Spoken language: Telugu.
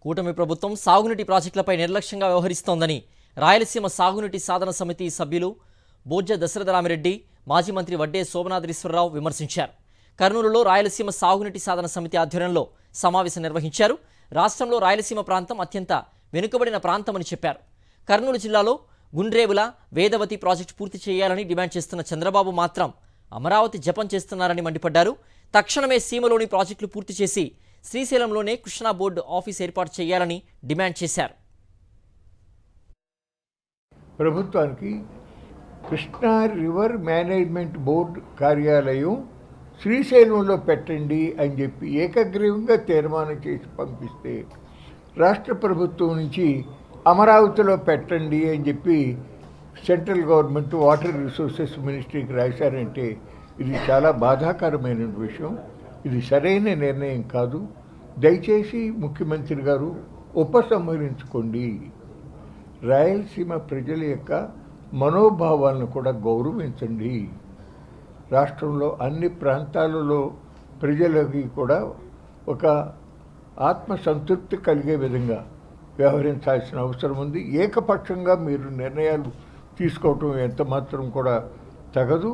కూటమి ప్రభుత్వం సాగునీటి ప్రాజెక్టులపై నిర్లక్ష్యంగా వ్యవహరిస్తోందని రాయలసీమ సాగునీటి సాధన సమితి సభ్యులు బోజ్జ దశరథరామిరెడ్డి, మాజీ మంత్రి వడ్డే శోభనాద్రీశ్వరరావు విమర్శించారు. కర్నూలులో రాయలసీమ సాగునీటి సాధన సమితి ఆధ్వర్యంలో సమావేశం నిర్వహించారు. రాష్ట్రంలో రాయలసీమ ప్రాంతం అత్యంత వెనుకబడిన ప్రాంతమని చెప్పారు. కర్నూలు జిల్లాలో గుండ్రేవుల వేదవతి ప్రాజెక్టు పూర్తి చేయాలని డిమాండ్ చేస్తున్న చంద్రబాబు మాత్రం అమరావతి జపం చేస్తున్నారని మండిపడ్డారు. తక్షణమే సీమలోని ప్రాజెక్టులు పూర్తి చేసి శ్రీశైలంలోనే కృష్ణా బోర్డు ఆఫీస్ ఏర్పాటు చేయాలని డిమాండ్ చేశారు. ప్రభుత్వానికి కృష్ణా రివర్ మేనేజ్మెంట్ బోర్డు కార్యాలయం శ్రీశైలంలో పెట్టండి అని చెప్పి ఏకగ్రీవంగా తీర్మానం చేసి పంపిస్తే, రాష్ట్ర ప్రభుత్వం నుంచి అమరావతిలో పెట్టండి అని చెప్పి సెంట్రల్ గవర్నమెంట్ వాటర్ రిసోర్సెస్ మినిస్ట్రీకి రాశారంటే ఇది చాలా బాధాకరమైన విషయం. ఇది సరైన నిర్ణయం కాదు. దయచేసి ముఖ్యమంత్రి గారు ఉపసంహరించుకోండి. రాయలసీమ ప్రజల యొక్క మనోభావాలను కూడా గౌరవించండి. రాష్ట్రంలో అన్ని ప్రాంతాలలో ప్రజలకి కూడా ఒక ఆత్మసంతృప్తి కలిగే విధంగా వ్యవహరించాల్సిన అవసరం ఉంది. ఏకపక్షంగా మీరు నిర్ణయాలు తీసుకోవటం ఎంత మాత్రం కూడా తగదు.